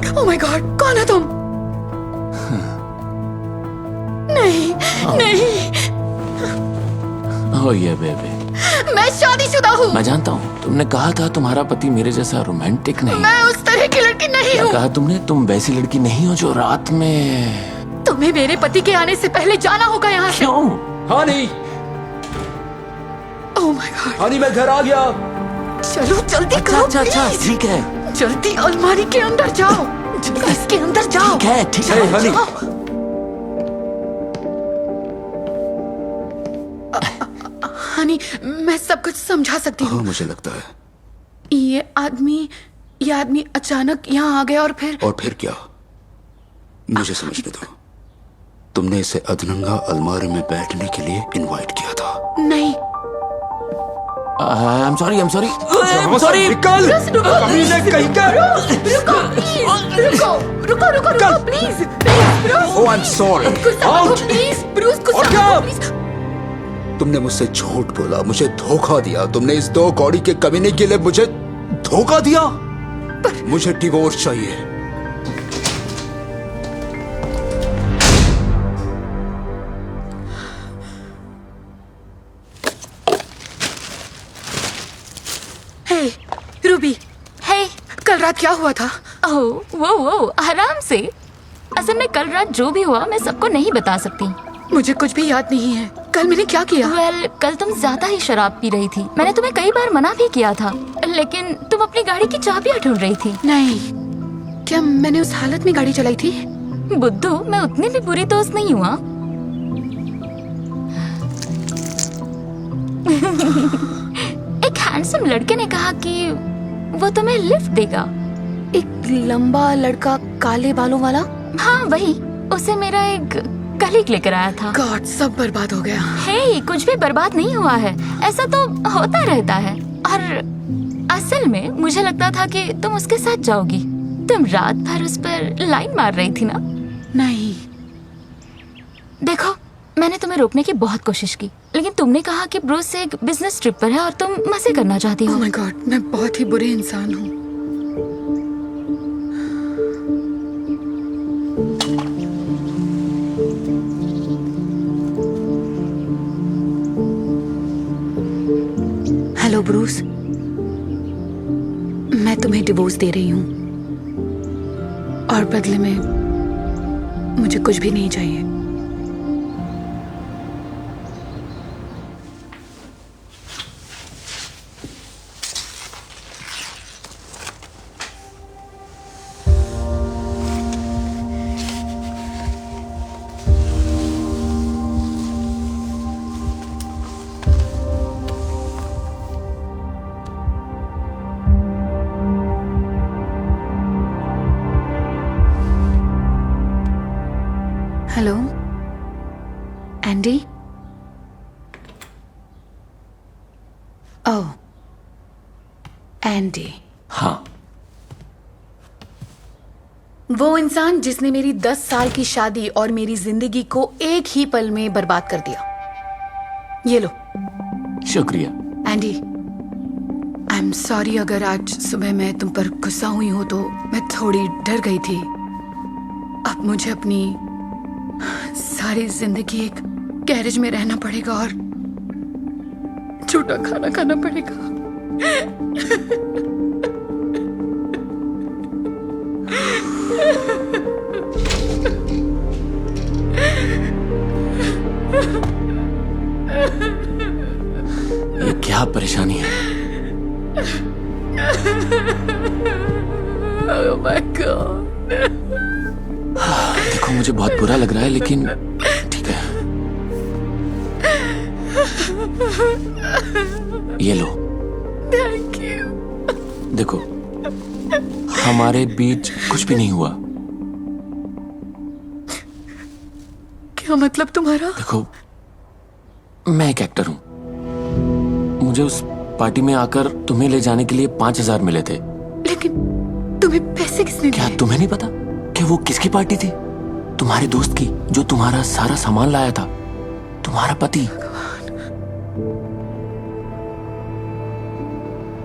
Oh my God, कौन हो तुम? नहीं नहीं, ओह ये बेबी, मैं शादीशुदा हूँ। मैं जानता हूँ तुमने कहा था तुम्हारा पति मेरे जैसा रोमांटिक नहीं। मैं उस तरह की लड़की नहीं क्या हूँ। कहा तुमने? तुम वैसी लड़की नहीं हो जो रात में। तुम्हें मेरे पति के आने से पहले जाना होगा यहाँ से। क्यों? Honey, oh my God, Honey मैं घर आ गया। चलो जल्दी अच्छा करो अच्छा अच्छा, प्लीज। ठीक है जल्दी अलमारी के अंदर जाओ, जल्दी इसके अंदर जाओ। ठीक है ठीक हे है। हनी, हनी, मैं सब कुछ समझा सकती हूँ। हाँ मुझे लगता है। ये आदमी अचानक यहाँ आ गया और फिर क्या? मुझे समझने दो। तुमने इसे अधनंगा अलमारी में बैठने के लिए इनवाइट किया था। नहीं। आई एम सॉरी, निकल! कमीने कहीं का! रुको please Bruce. Oh, I'm sorry. Out! Please Bruce, और गुस्सा क्या? मत करो, प्लीज। तुमने मुझसे झूठ बोला, मुझे धोखा दिया। तुमने इस 2 कौड़ी के कमीने के लिए मुझे धोखा दिया। मुझे डिवोर्स चाहिए। हे रूबी, हे, कल रात क्या हुआ था? ओह वो आराम से। असल में कल रात जो भी हुआ मैं सबको नहीं बता सकती। मुझे कुछ भी याद नहीं है। कल मैंने क्या किया? वेल, कल तुम ज्यादा ही शराब पी रही थी। मैंने तुम्हें कई बार मना भी किया था, लेकिन तुम अपनी गाड़ी की चाबियां ढूंढ रही थी। नहीं, क्या मैंने उस हालत में गाड़ी चलाई थी? बुद्धू, मैं उतनी भी बुरी दोस्त नहीं हुआ। एक हैंडसम लड़के ने कहा कि वो तुम्हें लिफ्ट देगा। एक लंबा लड़का काले बालों वाला? हाँ वही, उसे मेरा एक कलीग लेकर आया था। गॉड, सब बर्बाद हो गया। हे, कुछ भी बर्बाद नहीं हुआ है, ऐसा तो होता रहता है। और असल में मुझे लगता था कि तुम उसके साथ जाओगी। तुम रात भर उस पर लाइन मार रही थी ना? नहीं। देखो, मैंने तुम्हें रोकने की बहुत कोशिश की, लेकिन तुमने कहा कि ब्रूस एक बिजनेस ट्रिप पर है और तुम मजे करना चाहती ओह हो। माय गॉड, मैं बहुत ही बुरे इंसान हूँ। हेलो ब्रूस, मैं तुम्हें डिवोर्स दे रही हूँ और बदले में मुझे कुछ भी नहीं चाहिए। Hello Andy. ओह एंडी, हाँ, वो इंसान जिसने मेरी 10 साल की शादी और मेरी जिंदगी को एक ही पल में बर्बाद कर दिया। ये लो। शुक्रिया। एंडी, आई एम सॉरी अगर आज सुबह मैं तुम पर गुस्सा हुई हूं तो मैं थोड़ी डर गई थी। अब मुझे अपनी सारी जिंदगी एक गैरेज में रहना पड़ेगा और झूठा खाना खाना पड़ेगा। ये क्या परेशानी है? Oh my God. देखो, मुझे बहुत बुरा लग रहा है, लेकिन ठीक है। ये लो। Thank you. देखो, हमारे बीच कुछ भी नहीं हुआ। क्या मतलब तुम्हारा? देखो, मैं एक एक्टर हूं। मुझे उस पार्टी में आकर तुम्हें ले जाने के लिए 5,000 मिले थे। लेकिन तुम्हें पैसे किसने क्या दिए? तुम्हें नहीं पता कि वो किसकी पार्टी थी? तुम्हारे दोस्त की, जो तुम्हारा सारा सामान लाया था। तुम्हारा पति।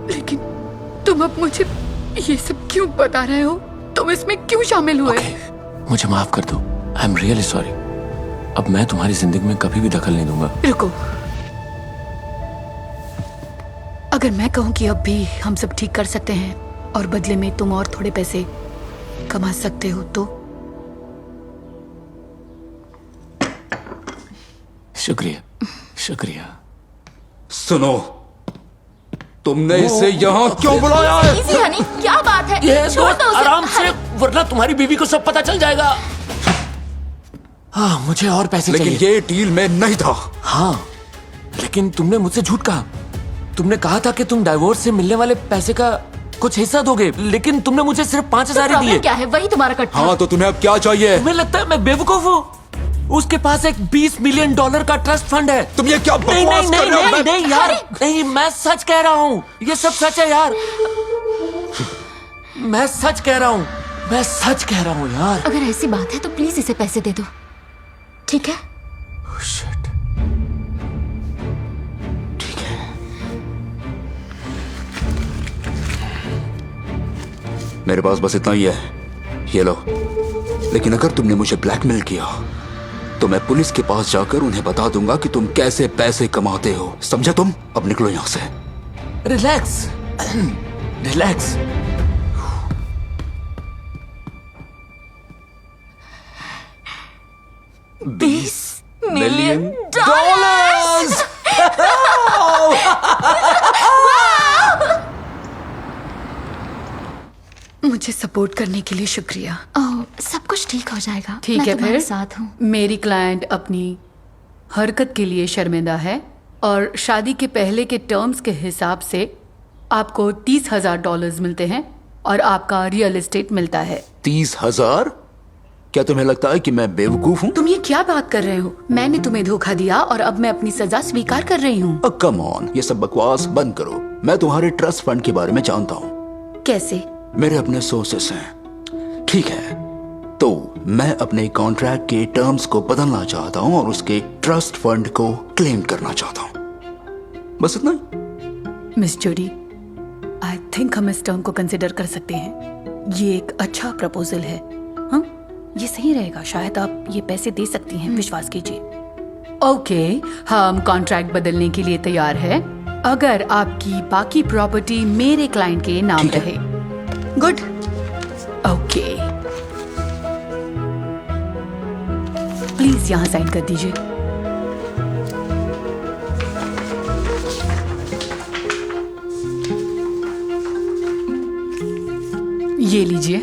लेकिन तुम अब मुझे ये सब क्यों बता रहे हो? तुम इसमें क्यों शामिल हुए? ओके, मुझे माफ कर दो। I am really sorry. अब मैं तुम्हारी जिंदगी में कभी भी दखल नहीं दूंगा। रुको, अगर मैं कहूं कि अब भी हम सब ठीक कर सकते हैं और बदले में तुम और थोड़े पैसे कमा सकते हो तो? शुक्रिया, शुक्रिया। सुनो, तुमने इसे यहाँ क्यों बुलाया है? इजी हनी, क्या बात है? ये छोड़ दो उसे। आराम से, वरना तुम्हारी बीवी को सब पता चल जाएगा। हाँ, मुझे और पैसे लेकिन चाहिए। ये डील में नहीं था। हाँ, लेकिन तुमने मुझसे झूठ कहा। तुमने कहा था कि तुम डाइवोर्स से मिलने वाले पैसे का कुछ हिस्सा दोगे, लेकिन तुमने मुझे सिर्फ 5,000 ही दिए। प्रॉब्लम क्या है? वही तुम्हारा कट था। हाँ, तो तुम्हें अब क्या चाहिए? तुम्हें लगता है मैं बेवकूफ हूँ? उसके पास एक $20 मिलियन का ट्रस्ट फंड है। तुम ये क्या नहीं बकवास नहीं कर रहे हो? नहीं नहीं यार, नहीं, मैं सच कह रहा हूँ। ये सब सच है यार। मैं सच कह रहा हूँ, मैं सच कह रहा हूँ यार। अगर ऐसी बात है तो प्लीज इसे पैसे दे दो, ठीक है? Oh, shit. ठीक है। मेरे पास बस इतना ही है, ये लो। लेकिन अगर तुमने मुझे ब्लैकमेल किया तो मैं पुलिस के पास जाकर उन्हें बता दूंगा कि तुम कैसे पैसे कमाते हो। समझे तुम? अब निकलो यहां से। Relax, relax. $20 मिलियन। मुझे सपोर्ट करने के लिए शुक्रिया। ओह, सब कुछ ठीक हो जाएगा। ठीक मैं है, तुम्हारे फिर साथ हूँ। मेरी क्लाइंट अपनी हरकत के लिए शर्मिंदा है और शादी के पहले के टर्म्स के हिसाब से आपको $30,000 मिलते हैं और आपका रियल एस्टेट मिलता है। 30,000? क्या तुम्हें लगता है कि मैं बेवकूफ हूँ? तुम ये क्या बात कर रहे हो? मैंने तुम्हें धोखा दिया और अब मैं अपनी सजा स्वीकार कर रही हूँ। कम ऑन, ये सब बकवास बंद करो। मैं तुम्हारे ट्रस्ट फंड के बारे में जानता हूँ। कैसे? मेरे अपने सोर्सेस हैं। ठीक है, तो मैं अपने कॉन्ट्रैक्ट के टर्म्स को बदलना चाहता हूँ और उसके ट्रस्ट फंड को क्लेम करना चाहता हूँ। बस इतना ही। मिस जूडी, आई थिंक हम इस टर्म को कंसिडर कर सकते हैं। ये एक अच्छा प्रपोजल है। हाँ, ये सही रहेगा। शायद आप ये पैसे दे सकती हैं। विश्वास कीजिए। ओके, हम कॉन्ट्रैक्ट बदलने के लिए तैयार है अगर आपकी बाकी प्रॉपर्टी मेरे क्लाइंट के नाम ठीक है। रहे। गुड। ओके, प्लीज यहाँ साइन कर दीजिए। ये लीजिए।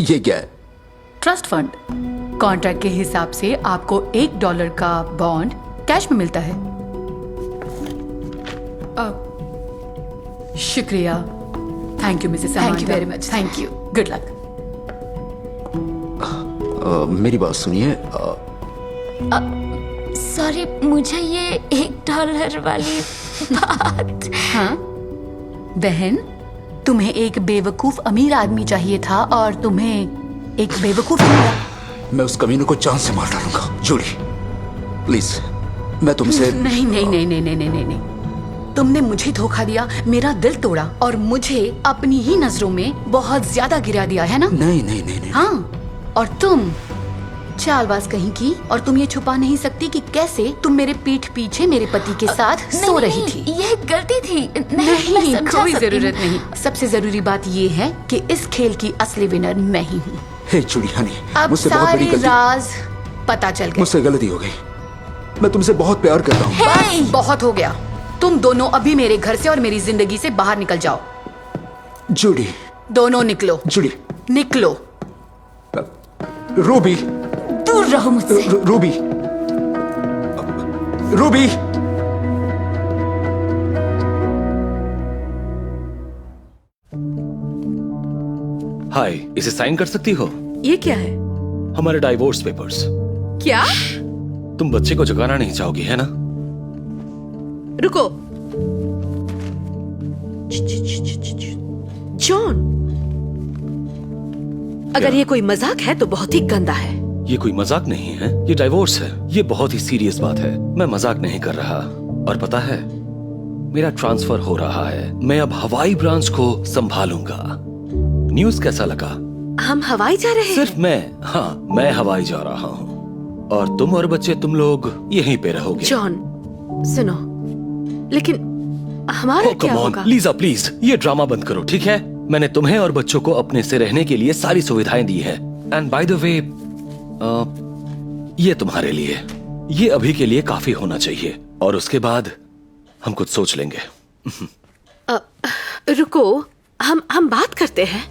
ये क्या है? Trust fund. कॉन्ट्रैक्ट के हिसाब से आपको $1 का बॉन्ड कैश में मिलता है। शुक्रिया। Thank you Mrs. Thank you very much. Thank you. Good luck. मेरी बात सुनिए। सॉरी, मुझे ये $1 वाली बात। हाँ बहन, तुम्हें एक बेवकूफ अमीर आदमी चाहिए था और तुम्हें एक बेवकूफ मिला। मैं उस कमीने को जान से मार डालूंगा। जूली, प्लीज, मैं तुमसे नहीं नहीं नहीं नहीं नहीं नहीं नहीं, तुमने मुझे धोखा दिया, मेरा दिल तोड़ा और मुझे अपनी ही नजरों में बहुत ज्यादा गिरा दिया है ना? नहीं नहीं नहीं नहीं। हाँ, और तुम चालबाज कहीं की, और तुम ये छुपा नहीं सकती कि कैसे तुम मेरे पीठ पीछे मेरे पति के साथ सो रही थी। ये गलती थी। मैं नहीं, समझा कोई सकती जरूरत हूँ। नहीं। सबसे जरूरी बात ये है कि इस खेल की असली विनर मैं ही हूँ। हे जूली हनी, अब मुझसे बहुत बड़ी सारे गलती, राज पता चल गए। मुझसे गलती हो गई। मैं तुमसे बहुत प्यार करता हूँ। बस बहुत हो गया। तुम दोनों अभी मेरे घर से और मेरी जिंदगी से बाहर निकल जाओ। जूली, दोनों निकलो। जूली, निकलो। रूबी, दूर रहो मुझसे। Ruby, Ruby. हाय, इसे साइन कर सकती हो? ये क्या है? हमारे डाइवोर्स पेपर्स। क्या? तुम बच्चे को जगाना नहीं चाहोगी, है ना? रुको। जॉन, अगर ये कोई मजाक है तो बहुत ही गंदा है। ये कोई मजाक नहीं है, ये डाइवोर्स है। ये बहुत ही सीरियस बात है, मैं मजाक नहीं कर रहा। और पता है, मेरा ट्रांसफर हो रहा है, मैं अब हवाई ब्रांच को संभालूंगा। न्यूज़ कैसा लगा? हम हवाई जा रहे हैं। सिर्फ मैं हवाई जा रहा हूँ और तुम और बच्चे, तुम लोग यहीं पे रहोगे। जॉन, सुनो, लेकिन हमारा क्या होगा? लीजा प्लीज, ये ड्रामा बंद करो, ठीक है? मैंने तुम्हें और बच्चों को अपने से रहने के लिए सारी सुविधाएं दी है। एंड बाय द वे, ये तुम्हारे लिए, ये अभी के लिए काफी होना चाहिए, और उसके बाद हम कुछ सोच लेंगे। रुको, हम बात करते हैं।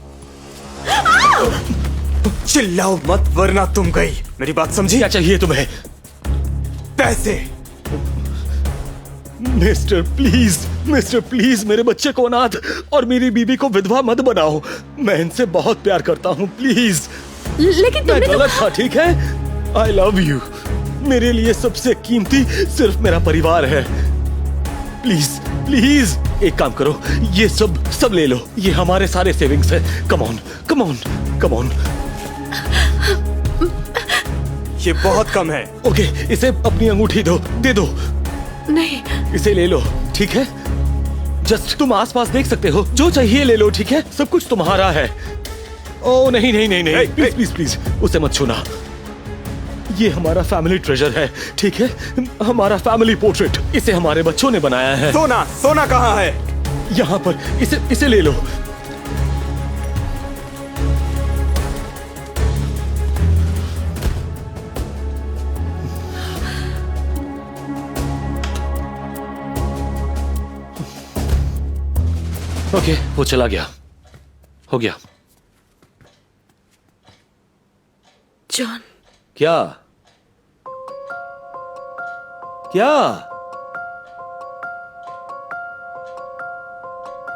चिल्लाओ मत वरना तुम गई। मेरी बात समझी? क्या चाहिए तुम्हें? पैसे। मिस्टर प्लीज मेरे बच्चे को अनाथ और मेरी बीबी को विधवा मत बनाओ। मैं इनसे बहुत प्यार करता हूँ, प्लीज। लेकिन मैं तुमने तो गलत था, ठीक है? I love you. मेरे लिए सबसे कीमती सिर्फ मेरा परिवार है। प्लीज एक काम करो, ये सब ले लो। ये हमारे सारे सेविंग्स है। Come on. ये बहुत कम है। ओके, इसे अपनी अंगूठी दे दो। नहीं, इसे ले लो, ठीक है? जस्ट तुम आसपास देख सकते हो, जो चाहिए ले लो, ठीक है? सब कुछ तुम्हारा है। ओ नहीं, प्लीज उसे मत छूना। ये हमारा फैमिली ट्रेजर है, ठीक है? हमारा फैमिली पोर्ट्रेट। इसे हमारे बच्चों ने बनाया है। सोना कहाँ है? यहाँ पर। इसे ले लो। ओके, वो चला गया। हो गया। जॉन, क्या?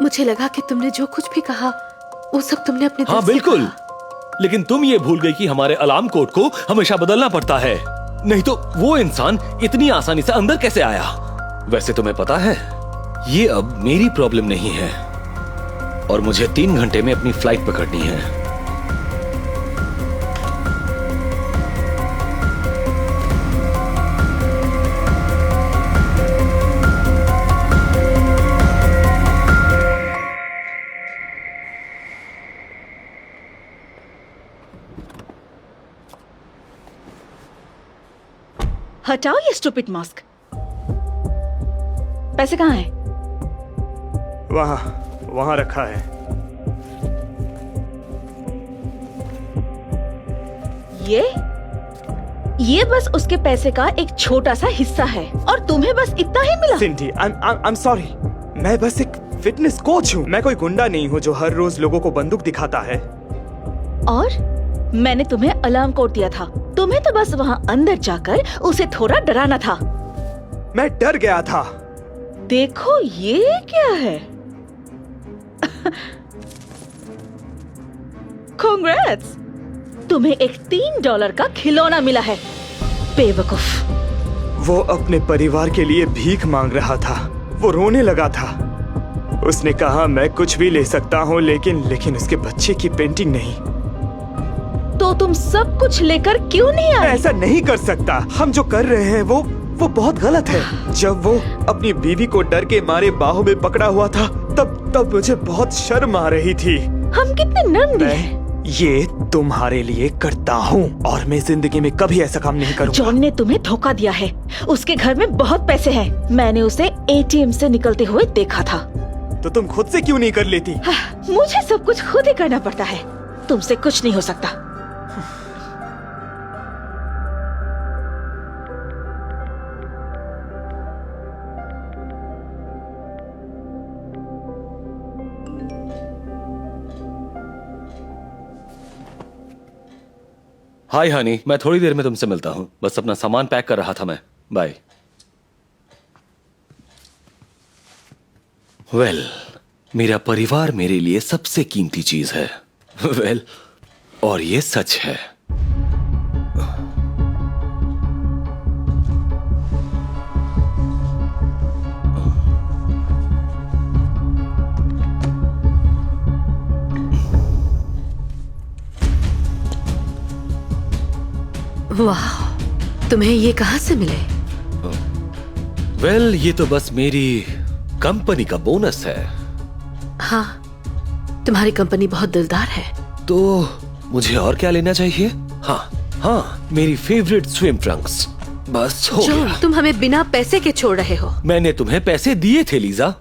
मुझे लगा कि तुमने जो कुछ भी कहा वो सब तुमने अपने दिल हाँ से बिल्कुल, कहा। लेकिन तुम ये भूल गई कि हमारे अलार्म कोड को हमेशा बदलना पड़ता है, नहीं तो वो इंसान इतनी आसानी से अंदर कैसे आया? वैसे तुम्हें पता है, ये अब मेरी प्रॉब्लम नहीं है और मुझे 3 घंटे में अपनी फ्लाइट पकड़नी है। हटाओ ये स्टूपिड मास्क। पैसे कहाँ हैं? वहां रखा है। ये बस उसके पैसे का एक छोटा सा हिस्सा है और तुम्हें बस इतना ही मिला। सिंडी, आई एम सॉरी। मैं बस एक फिटनेस कोच हूँ। मैं कोई गुंडा नहीं हूँ जो हर रोज लोगों को बंदूक दिखाता है। और मैंने तुम्हें अलार्म कोड दिया था, तुम्हें तो बस वहाँ अंदर जाकर उसे थोड़ा डराना था। मैं डर गया था। देखो ये क्या है। कांग्रेट्स, तुम्हें एक $3 का खिलौना मिला है, बेवकूफ। वो अपने परिवार के लिए भीख मांग रहा था। वो रोने लगा था। उसने कहा मैं कुछ भी ले सकता हूँ, लेकिन उसके बच्चे की पेंटिंग नहीं। तो तुम सब कुछ लेकर क्यों नहीं मैं आए? ऐसा नहीं कर सकता। हम जो कर रहे हैं वो बहुत गलत है। जब वो अपनी बीवी को डर के मारे बाहों में पकड़ा हुआ था, तब मुझे बहुत शर्म आ रही थी। हम कितने नर्म दिल हैं। मैं ये तुम्हारे लिए करता हूँ और मैं जिंदगी में कभी ऐसा काम नहीं करूँगा। जॉन ने तुम्हें धोखा दिया है। उसके घर में बहुत पैसे हैं। मैंने उसे ATM से निकलते हुए देखा था। तो तुम खुद से क्यों नहीं कर लेती? मुझे सब कुछ खुद ही करना पड़ता है। तुमसे कुछ नहीं हो सकता। हाय हनी, मैं थोड़ी देर में तुमसे मिलता हूँ। बस अपना सामान पैक कर रहा था मैं। बाय। वेल, मेरा परिवार मेरे लिए सबसे कीमती चीज है। वेल, और ये सच है। वाह, तुम्हें ये कहाँ से मिले? वेल, ये तो बस मेरी कंपनी का बोनस है। हाँ, तुम्हारी कंपनी बहुत दिलदार है। तो मुझे और क्या लेना चाहिए? हाँ, मेरी फेवरेट स्विम ट्रंक्स। बस हो जॉन, गया। तुम हमें बिना पैसे के छोड़ रहे हो। मैंने तुम्हें पैसे दिए थे लीजा।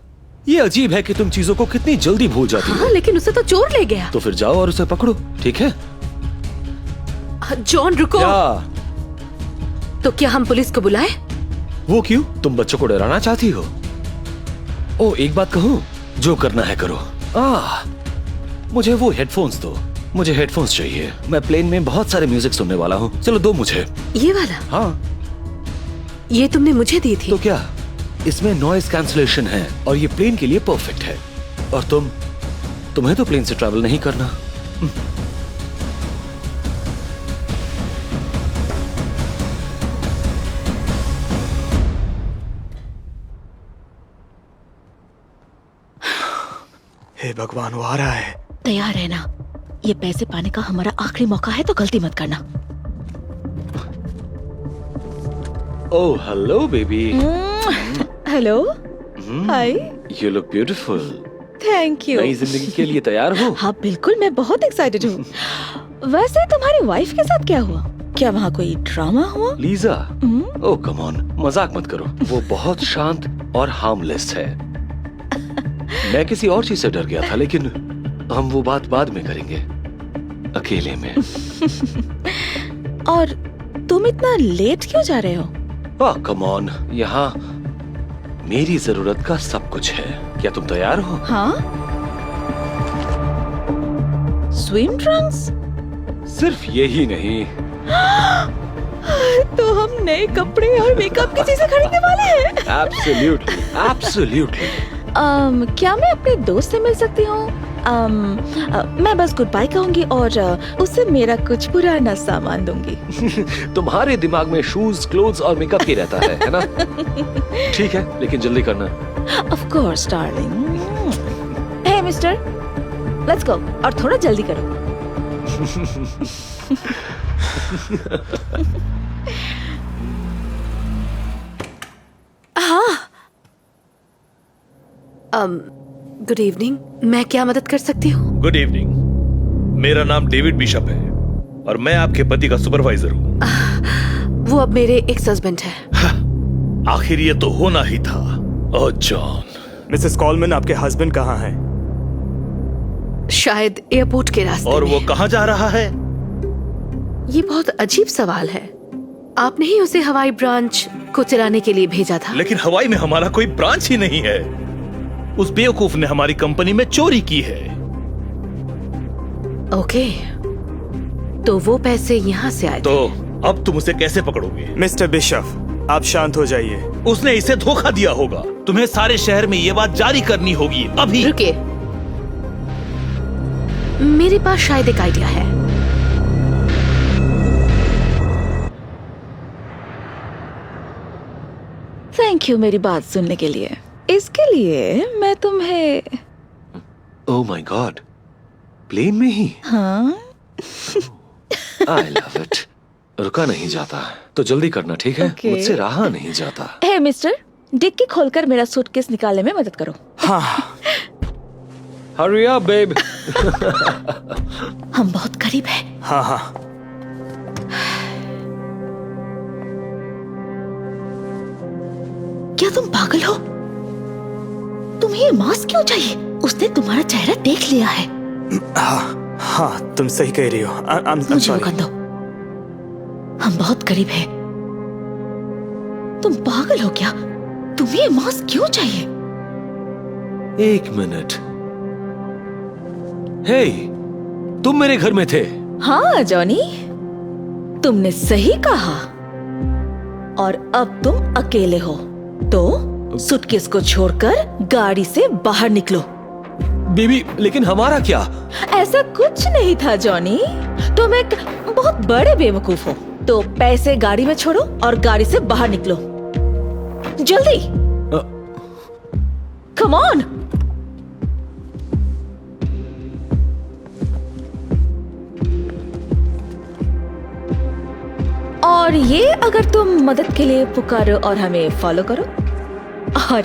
ये अजीब है कि तुम चीजों को कितनी जल्दी भूल जाती हो। हाँ, लेकिन उसे तो चोर ले गया। तो फिर जाओ और उसे पकड़ो, ठीक है? जॉन रुको। क्या? तो क्या हम पुलिस को बुलाएं? वो क्यों? तुम बच्चों को डराना चाहती हो? ओ, एक बात कहूँ, जो करना है करो। मुझे वो हेडफोन्स दो। मुझे हेडफोन्स चाहिए। मैं प्लेन में बहुत सारे म्यूजिक सुनने वाला हूँ। चलो दो मुझे। ये वाला? हाँ। ये तुमने मुझे दी थी। तो क्या? इसमें नॉइज कैंसलेशन है और ये प्लेन के लिए परफेक्ट है। और तुम्हें तो प्लेन से ट्रैवल नहीं करना। हे भगवान, वो आ रहा है। तैयार रहना। ये पैसे पाने का हमारा आखिरी मौका है, तो गलती मत करना। Oh, hello baby. Hello. Hi. You look beautiful. Thank you. नई जिंदगी के लिए तैयार हो? हाँ बिल्कुल, मैं बहुत एक्साइटेड हूँ। वैसे तुम्हारी वाइफ के साथ क्या हुआ? क्या वहाँ कोई ड्रामा हुआ? लीजा, ओह कम ऑन, मजाक मत करो। वो बहुत शांत और हार्मलेस है। मैं किसी और चीज से डर गया था, लेकिन हम वो बात बाद में करेंगे, अकेले में। और तुम इतना लेट क्यों जा रहे हो? कम ऑन, यहाँ मेरी जरूरत का सब कुछ है। क्या तुम तैयार हो? हाँ। Swim Trunks? सिर्फ यही नहीं, तो हम नए कपड़े और मेकअप की चीजें खरीदने वाले हैं। Absolutely, absolutely. क्या मैं अपने दोस्त से मिल सकती हूँ? मैं बस गुड बाय कहूंगी और उससे मेरा कुछ पुराना सामान दूंगी। तुम्हारे दिमाग में शूज, क्लोथ्स और मेकअप ही रहता है ना? ठीक है, लेकिन जल्दी करना। Of course darling. Hey mister, let's go. और थोड़ा जल्दी करो। गुड इवनिंग, मैं क्या मदद कर सकती हूँ? गुड इवनिंग, मेरा नाम डेविड बिशप है और मैं आपके पति का सुपरवाइजर हूँ। वो अब मेरे एक्स हस्बैंड है। आखिर ये तो होना ही था। ओह जॉन। मिसेस कॉलमैन, आपके हस्बैंड कहाँ हैं? शायद एयरपोर्ट के रास्ते और में। वो कहाँ जा रहा है? ये बहुत अजीब सवाल है। आपने ही उसे हवाई ब्रांच को चलाने के लिए भेजा था। लेकिन हवाई में हमारा कोई ब्रांच ही नहीं है। उस बेवकूफ ने हमारी कंपनी में चोरी की है। ओके, तो वो पैसे यहाँ से आए थे। तो अब तुम उसे कैसे पकड़ोगे? मिस्टर बिशप, आप शांत हो जाइए। उसने इसे धोखा दिया होगा। तुम्हें सारे शहर में ये बात जारी करनी होगी अभी। रुकिए, मेरे पास शायद एक आइडिया है। थैंक यू मेरी बात सुनने के लिए। इसके लिए मैं तुम्हें ओह माय गॉड, प्लेन में ही? हाँ आई लव इट। रुका नहीं जाता, तो जल्दी करना, ठीक है? Okay. मुझसे रहा नहीं जाता। हे मिस्टर, डिक्की खोलकर मेरा सूटकेस निकालने में मदद करो। हाँ। Hurry up babe. हम बहुत करीब हैं। हाँ हाँ। क्या तुम पागल हो? तुम्हें ये मास्क क्यों चाहिए? उसने तुम्हारा चेहरा देख लिया है। हाँ हाँ, तुम सही कह रही हो। I'm मुझे sorry. मौका दो। हम बहुत करीब हैं। तुम पागल हो क्या? तुम्हें ये मास्क क्यों चाहिए? एक मिनट। हे, तुम मेरे घर में थे? हाँ जॉनी, तुमने सही कहा। और अब तुम अकेले हो, तो सूटकेस को छोड़कर गाड़ी से बाहर निकलो। बीबी, लेकिन हमारा क्या? ऐसा कुछ नहीं था जॉनी, तुम एक बहुत बड़े बेवकूफ हो। तो पैसे गाड़ी में छोड़ो और गाड़ी से बाहर निकलो, जल्दी। Come on. और ये अगर तुम मदद के लिए पुकारो और हमें फॉलो करो, और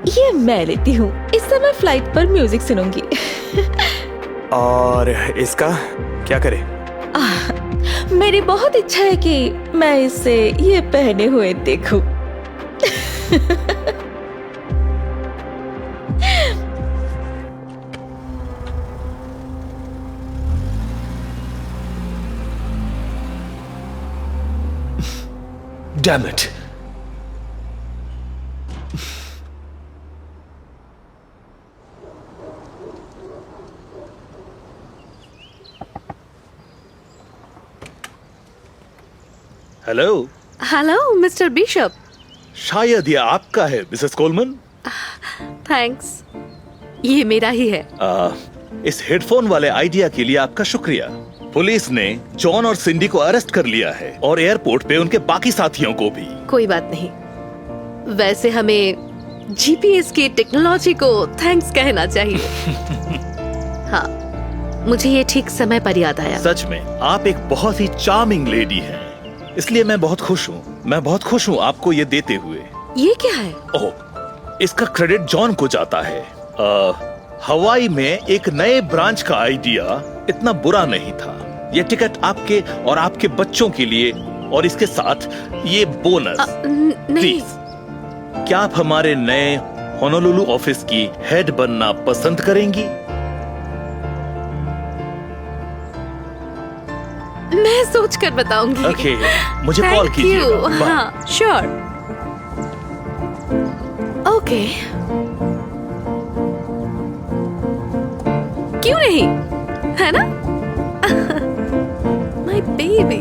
ये मैं लेती हूँ। इस समय फ्लाइट पर म्यूजिक सुनूंगी। और इसका क्या करें? मेरी बहुत इच्छा है कि मैं इसे ये पहने हुए देखूं। Damn it. Hello. Hello mister bishop. शायद ये आपका है मिसेस कोलमन। थैंक्स, ये मेरा ही है। इस हेडफोन वाले आइडिया के लिए आपका शुक्रिया। पुलिस ने जॉन और सिंडी को अरेस्ट कर लिया है और एयरपोर्ट पे उनके बाकी साथियों को भी। कोई बात नहीं, वैसे हमें जीपीएस की टेक्नोलॉजी को थैंक्स कहना चाहिए। हाँ, मुझे ये ठीक समय पर याद आया। सच में आप एक बहुत ही चार्मिंग लेडी हैं, इसलिए मैं बहुत खुश हूँ। मैं बहुत खुश हूँ आपको ये देते हुए। ये क्या है? ओह, इसका क्रेडिट जॉन को जाता है। हवाई में एक नए ब्रांच का आइडिया इतना बुरा नहीं था। ये टिकट आपके और आपके बच्चों के लिए, और इसके साथ ये बोनस। नहीं। प्लीज, क्या आप हमारे नए होनोलुलु ऑफिस की हेड बनना पसंद करेंगी? मैं सोच कर बताऊंगी। ओके, मुझे कॉल कीजिएगा। बाय। हाँ, श्योर। ओके, क्यों नहीं, है ना? My baby.